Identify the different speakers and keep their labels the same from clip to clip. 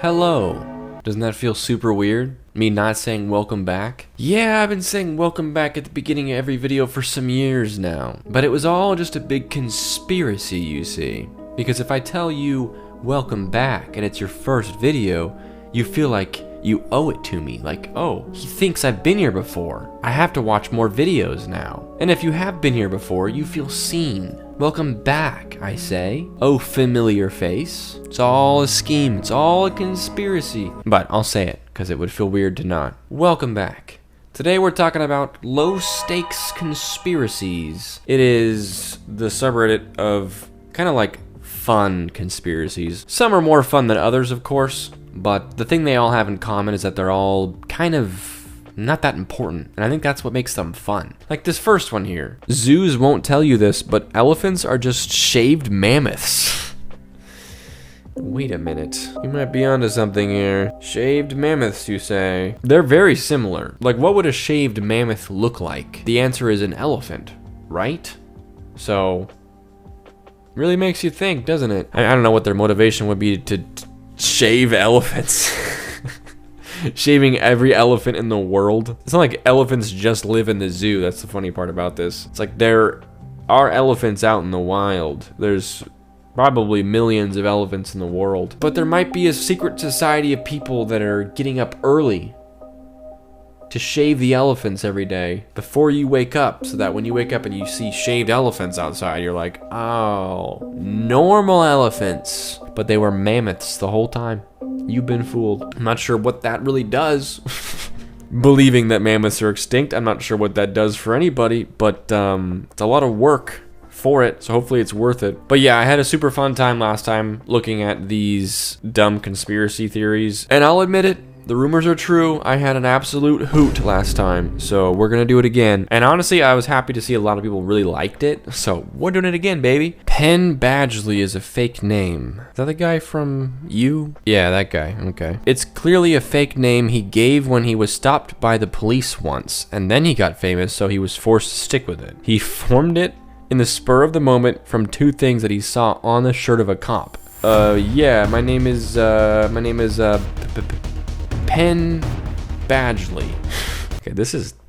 Speaker 1: Hello. Doesn't that feel super weird? Me not saying welcome back? Yeah, I've been saying welcome back at the beginning of every video for some years now. But it was all just a big conspiracy, you see. Because if I tell you welcome back and it's your first video, you feel like you owe it to me. Like, oh, he thinks I've been here before. I have to watch more videos now. And if you have been here before, you feel seen. Welcome back, I say. Oh, familiar face. It's all a scheme. It's all a conspiracy. But I'll say it, because it would feel weird to not. Welcome back. Today we're talking about low-stakes conspiracies. It is the subreddit of kind of like fun conspiracies. Some are more fun than others, of course. But the thing they all have in common is that they're all kind of not that important, and I think that's what makes them fun. Like this first one here. Zoos won't tell you this, but elephants are just shaved mammoths. Wait a minute. You might be onto something here. Shaved mammoths, you say? They're very similar. Like, what would a shaved mammoth look like? The answer is an elephant, right? So, really makes you think, doesn't it? I don't know what their motivation would be to shave elephants. Shaving every elephant in the world. It's not like elephants just live in the zoo. That's the funny part about this. It's like there are elephants out in the wild. There's probably millions of elephants in the world. But there might be a secret society of people that are getting up early to shave the elephants every day before you wake up, so that when you wake up and you see shaved elephants outside, you're like, oh, normal elephants. But they were mammoths the whole time. You've been fooled. I'm not sure what that really does. Believing that mammoths are extinct, I'm not sure what that does for anybody, but it's a lot of work for it, so hopefully it's worth it. But yeah, I had a super fun time last time looking at these dumb conspiracy theories, and I'll admit it, the rumors are true. I had an absolute hoot last time, so we're gonna do it again. And honestly, I was happy to see a lot of people really liked it, so we're doing it again, baby. Pen Badgley is a fake name. Is that the guy from You? Yeah, that guy, okay. It's clearly a fake name he gave when he was stopped by the police once, and then he got famous, so he was forced to stick with it. He formed it in the spur of the moment from two things that he saw on the shirt of a cop. Yeah, my name is Pen Badgley. Okay,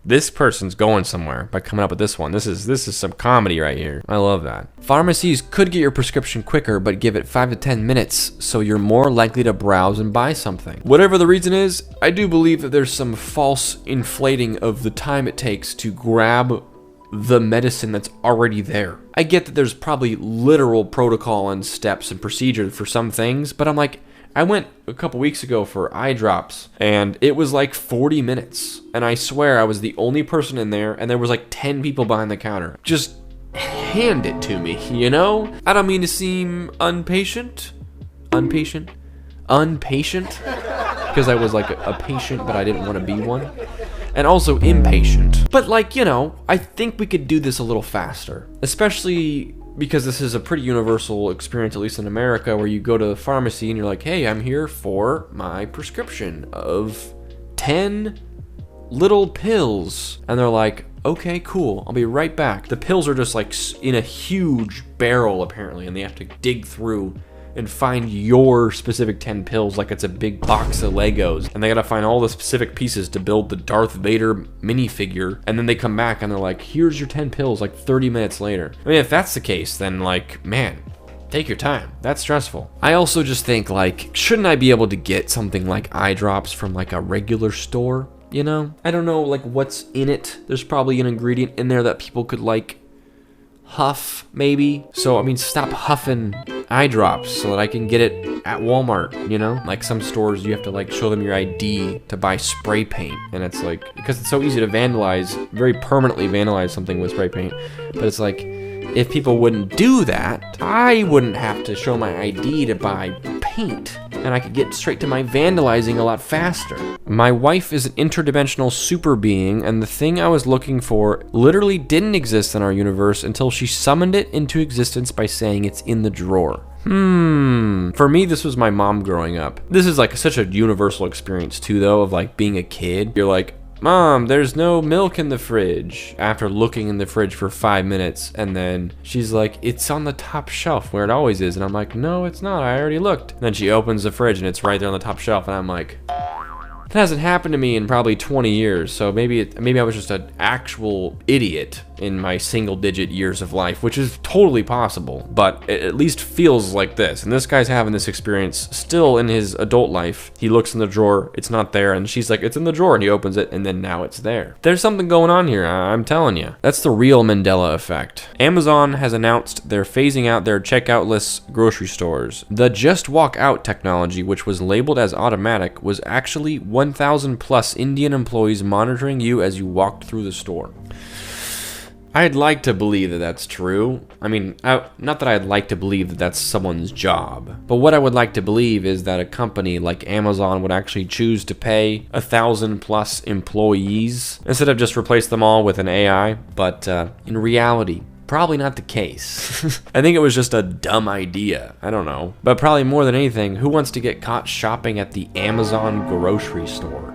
Speaker 1: this person's going somewhere by coming up with this one. This is some comedy right here. I love that. Pharmacies could get your prescription quicker, but give it 5 to 10 minutes, so you're more likely to browse and buy something. Whatever the reason is, I do believe that there's some false inflating of the time it takes to grab the medicine that's already there. I get that there's probably literal protocol and steps and procedure for some things, but I'm like, I went a couple weeks ago for eye drops, and it was like 40 minutes. And I swear I was the only person in there, and there was like 10 people behind the counter. Just hand it to me, you know? I don't mean to seem impatient. Because I was like a patient, but I didn't want to be one. And also impatient. But like, you know, I think we could do this a little faster. Especially because this is a pretty universal experience, at least in America, where you go to the pharmacy and you're like, hey, I'm here for my prescription of 10 little pills. And they're like, okay, cool, I'll be right back. The pills are just like in a huge barrel, apparently, and they have to dig through and find your specific 10 pills like it's a big box of Legos. And they gotta find all the specific pieces to build the Darth Vader minifigure. And then they come back and they're like, here's your 10 pills, like 30 minutes later. I mean, if that's the case, then like, man, take your time. That's stressful. I also just think like, shouldn't I be able to get something like eye drops from like a regular store? You know? I don't know like what's in it. There's probably an ingredient in there that people could like huff, maybe. So, I mean, stop huffing eye drops so that I can get it at Walmart, you know? Like some stores, you have to like show them your ID to buy spray paint. And it's like, because it's so easy to vandalize, very permanently vandalize something with spray paint. But it's like, if people wouldn't do that, I wouldn't have to show my ID to buy paint. And I could get straight to my vandalizing a lot faster. My wife is an interdimensional super being, and the thing I was looking for literally didn't exist in our universe until she summoned it into existence by saying it's in the drawer. For me, this was my mom growing up. This is like such a universal experience too, though, of like being a kid. You're like, Mom, there's no milk in the fridge, after looking in the fridge for 5 minutes. And then she's like, it's on the top shelf where it always is. And I'm like, no, it's not. I already looked. And then she opens the fridge and it's right there on the top shelf. And I'm like, that hasn't happened to me in probably 20 years. So maybe I was just an actual idiot in my single-digit years of life, which is totally possible, but it at least feels like this. And this guy's having this experience still in his adult life. He looks in the drawer, it's not there, and she's like, it's in the drawer, and he opens it, and then now it's there. There's something going on here, I'm telling you. That's the real Mandela Effect. Amazon has announced they're phasing out their checkout-less grocery stores. The Just Walk Out technology, which was labeled as automatic, was actually 1,000 plus Indian employees monitoring you as you walked through the store. I'd like to believe that that's true. I mean, not that I'd like to believe that that's someone's job, but what I would like to believe is that a company like Amazon would actually choose to pay 1,000 plus employees instead of just replace them all with an AI. But in reality, probably not the case. I think it was just a dumb idea. I don't know. But probably more than anything, who wants to get caught shopping at the Amazon grocery store?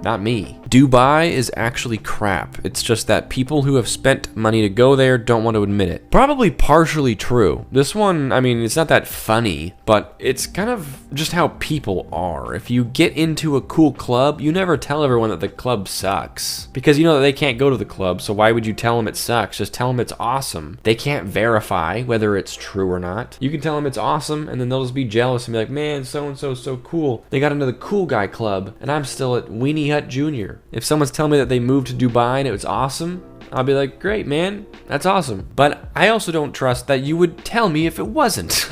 Speaker 1: Not me. Dubai is actually crap. It's just that people who have spent money to go there don't want to admit it. Probably partially true. This one, I mean, it's not that funny, but it's kind of just how people are. If you get into a cool club, you never tell everyone that the club sucks. Because you know that they can't go to the club, so why would you tell them it sucks? Just tell them it's awesome. They can't verify whether it's true or not. You can tell them it's awesome, and then they'll just be jealous and be like, man, so-and-so's so cool. They got into the cool guy club, and I'm still at Weenie Hut Jr. If someone's telling me that they moved to Dubai and it was awesome, I'll be like, great, man, that's awesome. But I also don't trust that you would tell me if it wasn't,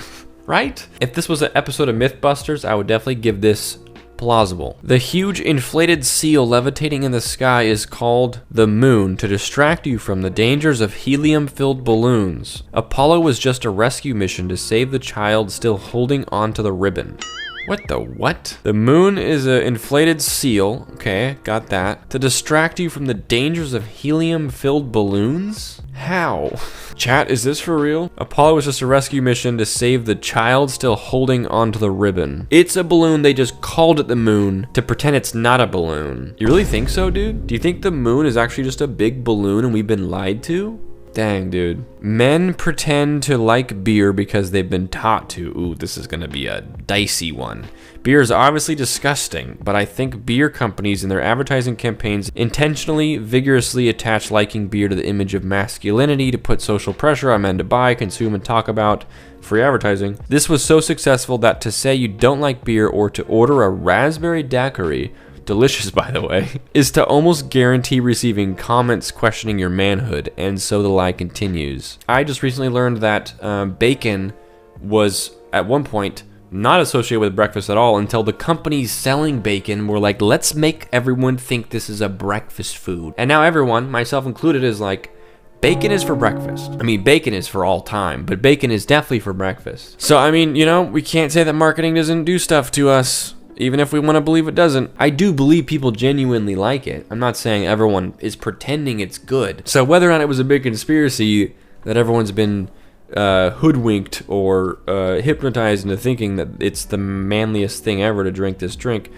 Speaker 1: right? If this was an episode of Mythbusters, I would definitely give this plausible. The huge inflated seal levitating in the sky is called the moon to distract you from the dangers of helium-filled balloons. Apollo was just a rescue mission to save the child still holding onto the ribbon. What the what? The moon is an inflated seal, okay, got that, to distract you from the dangers of helium-filled balloons? How? Chat, is this for real? Apollo was just a rescue mission to save the child still holding onto the ribbon. It's a balloon, they just called it the moon to pretend it's not a balloon. You really think so, dude? Do you think the moon is actually just a big balloon and we've been lied to? Dang, dude. Men pretend to like beer because they've been taught to. Ooh, this is gonna be a dicey one. Beer is obviously disgusting, but I think beer companies in their advertising campaigns intentionally, vigorously attach liking beer to the image of masculinity to put social pressure on men to buy, consume, and talk about. Free advertising. This was so successful that to say you don't like beer or to order a raspberry daiquiri, delicious by the way, is to almost guarantee receiving comments questioning your manhood, and so the lie continues. I just recently learned that bacon was at one point not associated with breakfast at all until the companies selling bacon were like, let's make everyone think this is a breakfast food. And now everyone, myself included, is like, bacon is for breakfast. I mean, bacon is for all time, but bacon is definitely for breakfast. So, I mean, you know, we can't say that marketing doesn't do stuff to us. Even if we want to believe it doesn't. I do believe people genuinely like it. I'm not saying everyone is pretending it's good. So whether or not it was a big conspiracy that everyone's been hoodwinked or hypnotized into thinking that it's the manliest thing ever to drink this drink,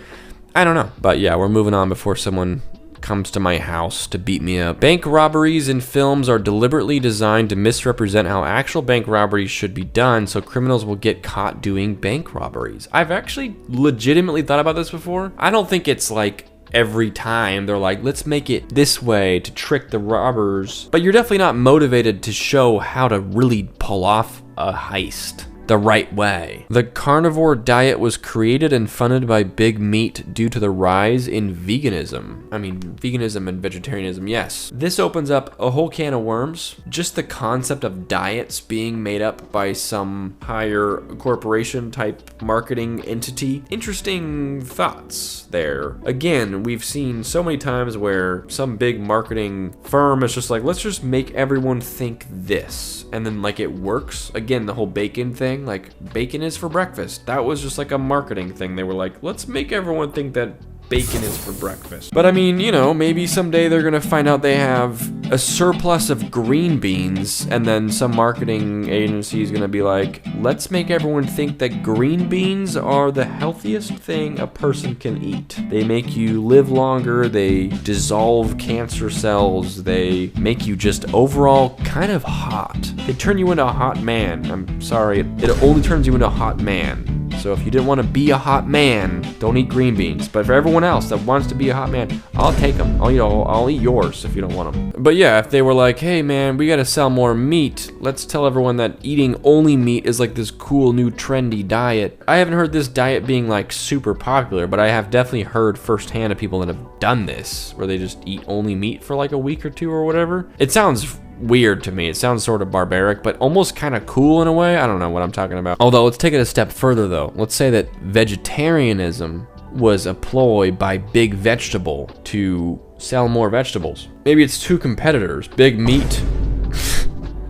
Speaker 1: I don't know. But yeah, we're moving on before someone comes to my house to beat me up. Bank robberies in films are deliberately designed to misrepresent how actual bank robberies should be done, so criminals will get caught doing bank robberies. I've actually legitimately thought about this before. I don't think it's like every time they're like, let's make it this way to trick the robbers, but you're definitely not motivated to show how to really pull off a heist the right way. The carnivore diet was created and funded by Big Meat due to the rise in veganism. I mean, veganism and vegetarianism, yes. This opens up a whole can of worms. Just the concept of diets being made up by some higher corporation type marketing entity. Interesting thoughts there. Again, we've seen so many times where some big marketing firm is just like, let's just make everyone think this. And then like it works. Again, the whole bacon thing. Like, bacon is for breakfast. That was just like a marketing thing. They were like, let's make everyone think that bacon is for breakfast. But I mean, you know, maybe someday they're gonna find out they have a surplus of green beans, and then some marketing agency is gonna be like, let's make everyone think that green beans are the healthiest thing a person can eat. They make you live longer, they dissolve cancer cells, they make you just overall kind of hot. They turn you into a hot man. I'm sorry, it only turns you into a hot man. So if you didn't want to be a hot man, don't eat green beans. But for everyone else that wants to be a hot man, I'll take them. I'll eat yours if you don't want them. But yeah, if they were like, hey man, we gotta sell more meat, let's tell everyone that eating only meat is like this cool new trendy diet. I haven't heard this diet being like super popular, but I have definitely heard firsthand of people that have done this, where they just eat only meat for like a week or two or whatever. It sounds weird to me. It sounds sort of barbaric, but almost kind of cool in a way. I don't know what I'm talking about. Although, let's take it a step further though. Let's say that vegetarianism was a ploy by Big Vegetable to sell more vegetables. Maybe it's two competitors, Big Meat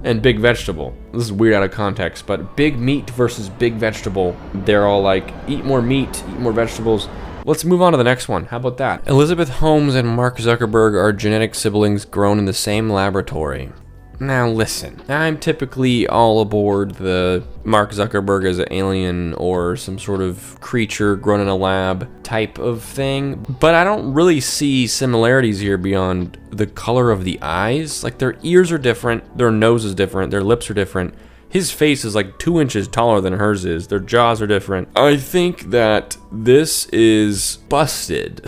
Speaker 1: and Big Vegetable. This is weird out of context, but Big Meat versus Big Vegetable. They're all like, eat more meat, eat more vegetables. Let's move on to the next one. How about that? Elizabeth Holmes and Mark Zuckerberg are genetic siblings grown in the same laboratory. Now listen, I'm typically all aboard the Mark Zuckerberg as an alien or some sort of creature grown in a lab type of thing, but I don't really see similarities here beyond the color of the eyes. Like, their ears are different, their nose is different, their lips are different. His face is like 2 inches taller than hers is. Their jaws are different. I think that this is busted.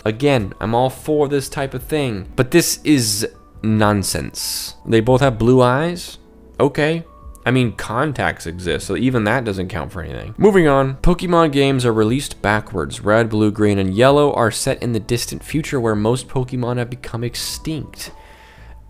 Speaker 1: Again, I'm all for this type of thing, but this is nonsense. They both have blue eyes? Okay. I mean, contacts exist, so even that doesn't count for anything. Moving on, Pokemon games are released backwards. Red, blue, green, and yellow are set in the distant future where most Pokemon have become extinct.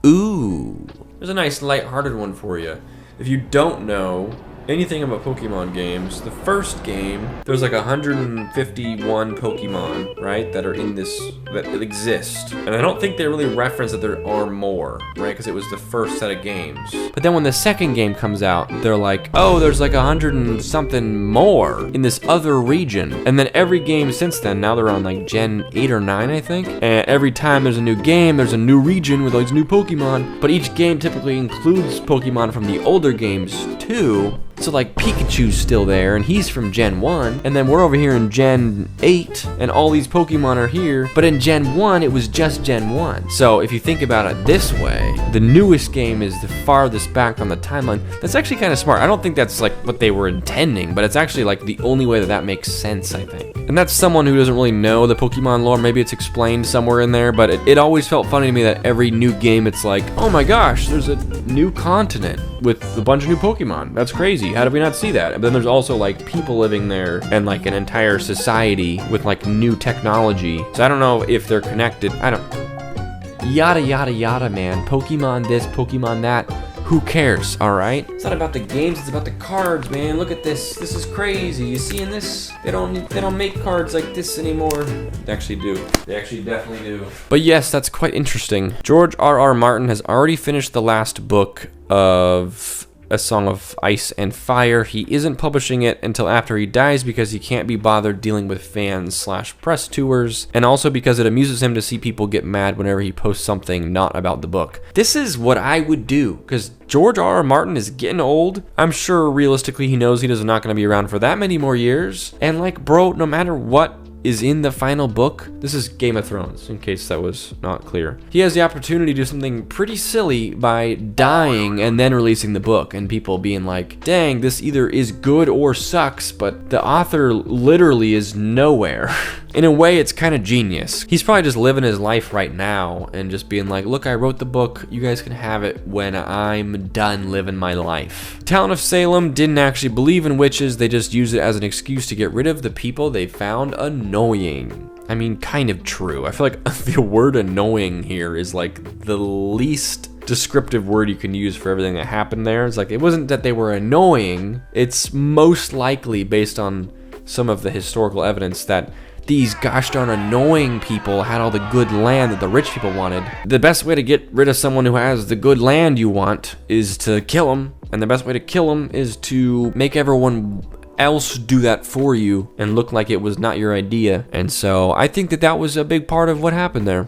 Speaker 1: Ooh. There's a nice lighthearted one for you. If you don't know anything about Pokemon games, the first game, there's like 151 Pokemon, right, that are in this, that exist. And I don't think they really reference that there are more, right, because it was the first set of games. But then when the second game comes out, they're like, oh, there's like 100 and something more in this other region. And then every game since then, now they're on like Gen 8 or 9, I think. And every time there's a new game, there's a new region with all these new Pokemon. But each game typically includes Pokemon from the older games too. So like Pikachu's still there, and he's from Gen 1, and then we're over here in Gen 8, and all these Pokemon are here, but in Gen 1, it was just Gen 1. So if you think about it this way, the newest game is the farthest back on the timeline. That's actually kind of smart. I don't think that's like what they were intending, but it's actually like the only way that that makes sense, I think. And that's someone who doesn't really know the Pokemon lore. Maybe it's explained somewhere in there, but it always felt funny to me that every new game, it's like, oh my gosh, there's a new continent with a bunch of new Pokemon. That's crazy. How did we not see that? But then there's also like people living there and like an entire society with like new technology. So I don't know if they're connected. I don't. Yada yada yada, man. Pokemon this, Pokemon that. Who cares, alright? It's not about the games, it's about the cards, man. Look at this. This is crazy. You seeing this? They don't make cards like this anymore. They actually do. They actually definitely do. But yes, that's quite interesting. George R.R. Martin has already finished the last book of A Song of Ice and Fire. He isn't publishing it until after he dies because he can't be bothered dealing with fans/press tours, and also because it amuses him to see people get mad whenever he posts something not about the book. This is what I would do, because George R.R. Martin is getting old. I'm sure realistically he knows he is not going to be around for that many more years, and like, bro, no matter what is in the final book, this is Game of Thrones, in case that was not clear. He has the opportunity to do something pretty silly by dying and then releasing the book, and people being like, dang, this either is good or sucks, but the author literally is nowhere. In a way, it's kind of genius. He's probably just living his life right now and just being like, look, I wrote the book, you guys can have it when I'm done living my life. Town of Salem didn't actually believe in witches, they just used it as an excuse to get rid of the people they found annoying. I mean, kind of true. I feel like the word annoying here is like the least descriptive word you can use for everything that happened there. It's like, it wasn't that they were annoying, it's most likely based on some of the historical evidence that these gosh darn annoying people had all the good land that the rich people wanted. The best way to get rid of someone who has the good land you want is to kill them, and the best way to kill them is to make everyone else do that for you and look like it was not your idea. And so I think that that was a big part of what happened there.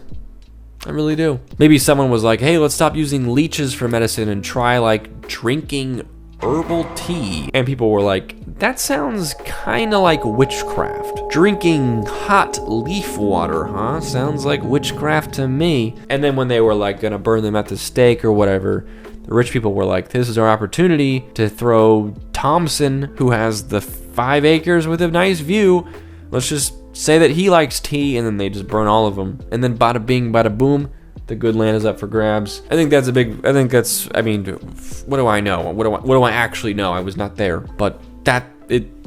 Speaker 1: I really do. Maybe someone was like, hey, let's stop using leeches for medicine and try like drinking herbal tea. And people were like, that sounds kind of like witchcraft. Drinking hot leaf water, huh? Sounds like witchcraft to me. And then when they were like gonna burn them at the stake or whatever, the rich people were like, this is our opportunity to throw Thompson, who has the 5 acres with a nice view, let's just say that he likes tea, and then they just burn all of them. And then bada bing, bada boom, the good land is up for grabs. I mean, what do I know? What do I actually know? I was not there, but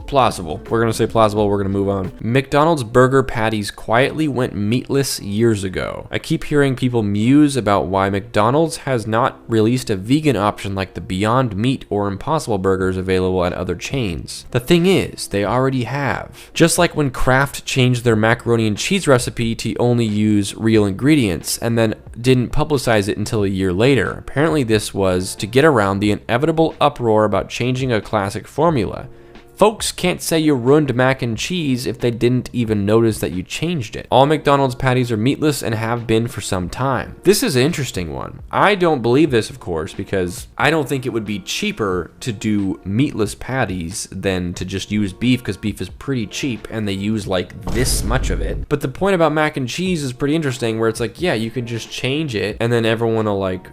Speaker 1: plausible. We're gonna say plausible, we're gonna move on. McDonald's burger patties quietly went meatless years ago. I keep hearing people muse about why McDonald's has not released a vegan option like the Beyond Meat or Impossible burgers available at other chains. The thing is, they already have. Just like when Kraft changed their macaroni and cheese recipe to only use real ingredients and then didn't publicize it until a year later. Apparently this was to get around the inevitable uproar about changing a classic formula. Folks can't say you ruined mac and cheese if they didn't even notice that you changed it. All McDonald's patties are meatless and have been for some time. This is an interesting one. I don't believe this, of course, because I don't think it would be cheaper to do meatless patties than to just use beef, because beef is pretty cheap and they use like this much of it. But the point about mac and cheese is pretty interesting, where it's like, yeah, you can just change it and then everyone will like,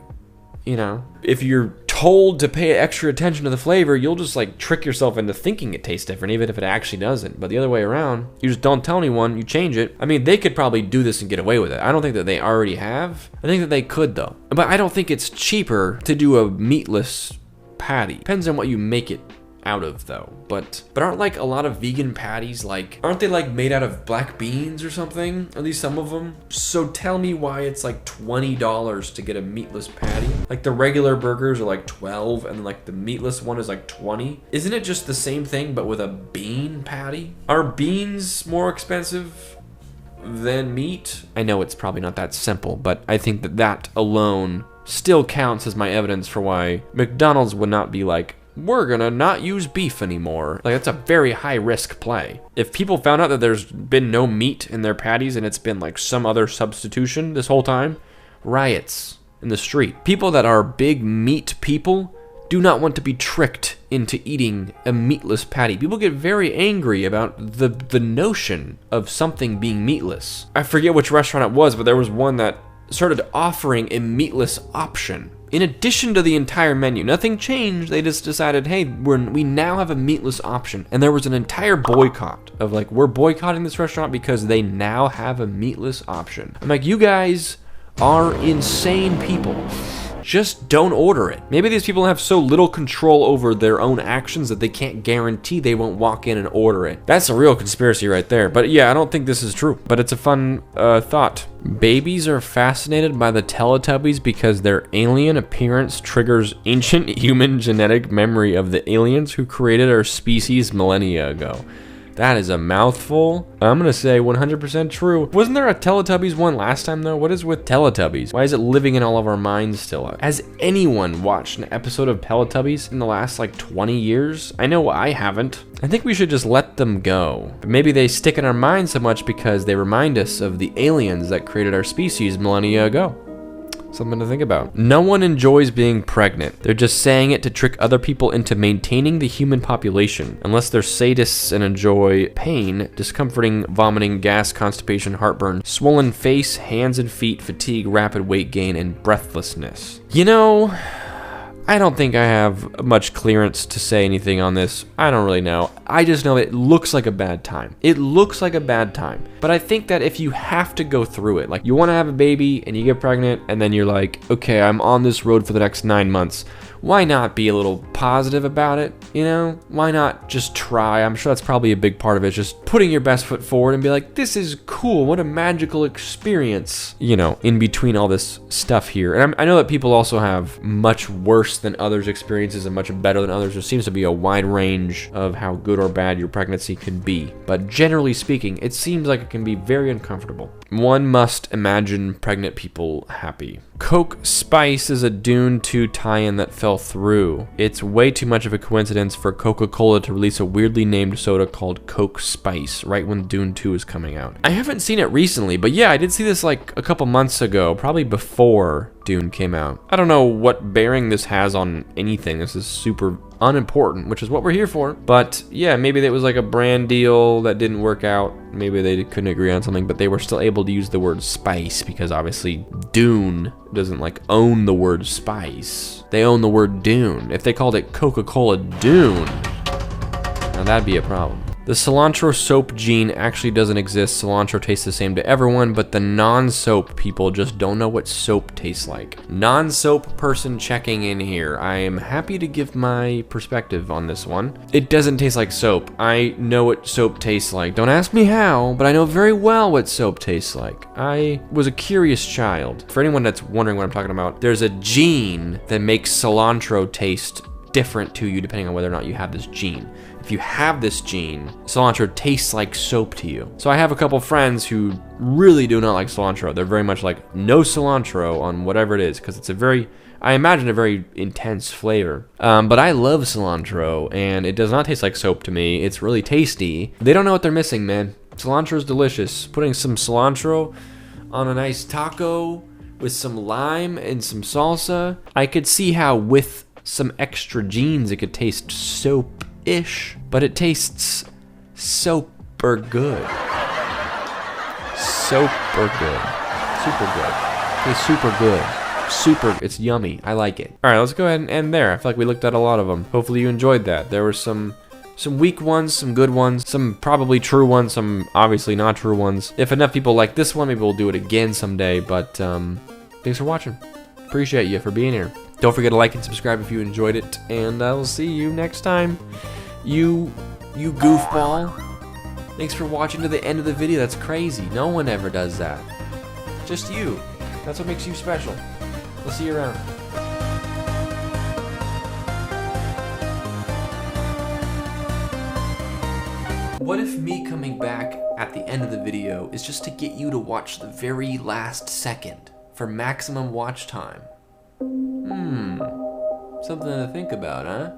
Speaker 1: you know, if you're told to pay extra attention to the flavor, you'll just like trick yourself into thinking it tastes different, even if it actually doesn't. But the other way around, you just don't tell anyone, you change it. I mean, they could probably do this and get away with it. I don't think that they already have. I think that they could though. But I don't think it's cheaper to do a meatless patty. Depends on what you make it out of though. But aren't like a lot of vegan patties, like, aren't they like made out of black beans or something? At least some of them. So tell me why it's like $20 to get a meatless patty. Like the regular burgers are like 12 and like the meatless one is like 20. Isn't it just the same thing but with a bean patty? Are beans more expensive than meat? I know it's probably not that simple, but I think that that alone still counts as my evidence for why McDonald's would not be like, we're gonna not use beef anymore. Like, that's a very high risk play. If people found out that there's been no meat in their patties and it's been like some other substitution this whole time, riots in the street. People that are big meat people do not want to be tricked into eating a meatless patty. People get very angry about the notion of something being meatless. I forget which restaurant it was, but there was one that started offering a meatless option. In addition to the entire menu, nothing changed. They just decided, hey, we now have a meatless option. And there was an entire boycott of like, we're boycotting this restaurant because they now have a meatless option. I'm like, you guys are insane people. Just don't order it. Maybe these people have so little control over their own actions that they can't guarantee they won't walk in and order it. That's a real conspiracy right there. But yeah, I don't think this is true. But it's a fun thought. Babies are fascinated by the Teletubbies because their alien appearance triggers ancient human genetic memory of the aliens who created our species millennia ago. That is a mouthful. I'm gonna say 100% true. Wasn't there a Teletubbies one last time though? What is with Teletubbies? Why is it living in all of our minds still? Has anyone watched an episode of Teletubbies in the last like 20 years? I know I haven't. I think we should just let them go. But maybe they stick in our minds so much because they remind us of the aliens that created our species millennia ago. Something to think about. No one enjoys being pregnant. They're just saying it to trick other people into maintaining the human population. Unless they're sadists and enjoy pain, discomforting, vomiting, gas, constipation, heartburn, swollen face, hands and feet, fatigue, rapid weight gain, and breathlessness. You know, I don't think I have much clearance to say anything on this. I don't really know. I just know it looks like a bad time. It looks like a bad time. But I think that if you have to go through it, like you want to have a baby and you get pregnant and then you're like, okay, I'm on this road for the next 9 months. Why not be a little positive about it, you know? Why not just try? I'm sure that's probably a big part of it, just putting your best foot forward and be like, this is cool, what a magical experience, you know, in between all this stuff here. And I know that people also have much worse than others experiences and much better than others. There seems to be a wide range of how good or bad your pregnancy can be. But generally speaking, it seems like it can be very uncomfortable. One must imagine pregnant people happy. Coke Spice is a Dune 2 tie-in that felt fell through. It's way too much of a coincidence for Coca-Cola to release a weirdly named soda called Coke Spice right when Dune 2 is coming out. I haven't seen it recently, but yeah, I did see this like a couple months ago, probably before Dune came out. I don't know what bearing this has on anything. This is super unimportant, which is what we're here for. But yeah, maybe it was like a brand deal that didn't work out. Maybe they couldn't agree on something, but they were still able to use the word spice because obviously Dune doesn't like own the word spice. They own the word Dune. If they called it Coca-Cola Dune, now that'd be a problem. The cilantro soap gene actually doesn't exist. Cilantro tastes the same to everyone, but the non-soap people just don't know what soap tastes like. Non-soap person checking in here. I am happy to give my perspective on this one. It doesn't taste like soap. I know what soap tastes like. Don't ask me how, but I know very well what soap tastes like. I was a curious child. For anyone that's wondering what I'm talking about, there's a gene that makes cilantro taste different to you depending on whether or not you have this gene. If you have this gene, cilantro tastes like soap to you. So I have a couple friends who really do not like cilantro. They're very much like no cilantro on whatever it is because it's a very, I imagine, a very intense flavor. But I love cilantro and it does not taste like soap to me. It's really tasty. They don't know what they're missing, man. Cilantro is delicious. Putting some cilantro on a nice taco with some lime and some salsa, I could see how with some extra genes it could taste soap-ish, but it tastes super good. Super good. Super good. Tastes super good. Super, it's yummy. I like it. All right, let's go ahead and end there. I feel like we looked at a lot of them. Hopefully you enjoyed that. There were some weak ones, some good ones, some probably true ones, some obviously not true ones. If enough people like this one, maybe we'll do it again someday, but thanks for watching. Appreciate you for being here. Don't forget to like and subscribe if you enjoyed it, and I will see you next time. You goofball. Thanks for watching to the end of the video. That's crazy. No one ever does that. Just you. That's what makes you special. We'll see you around. What if me coming back at the end of the video is just to get you to watch the very last second for maximum watch time? Something to think about, huh?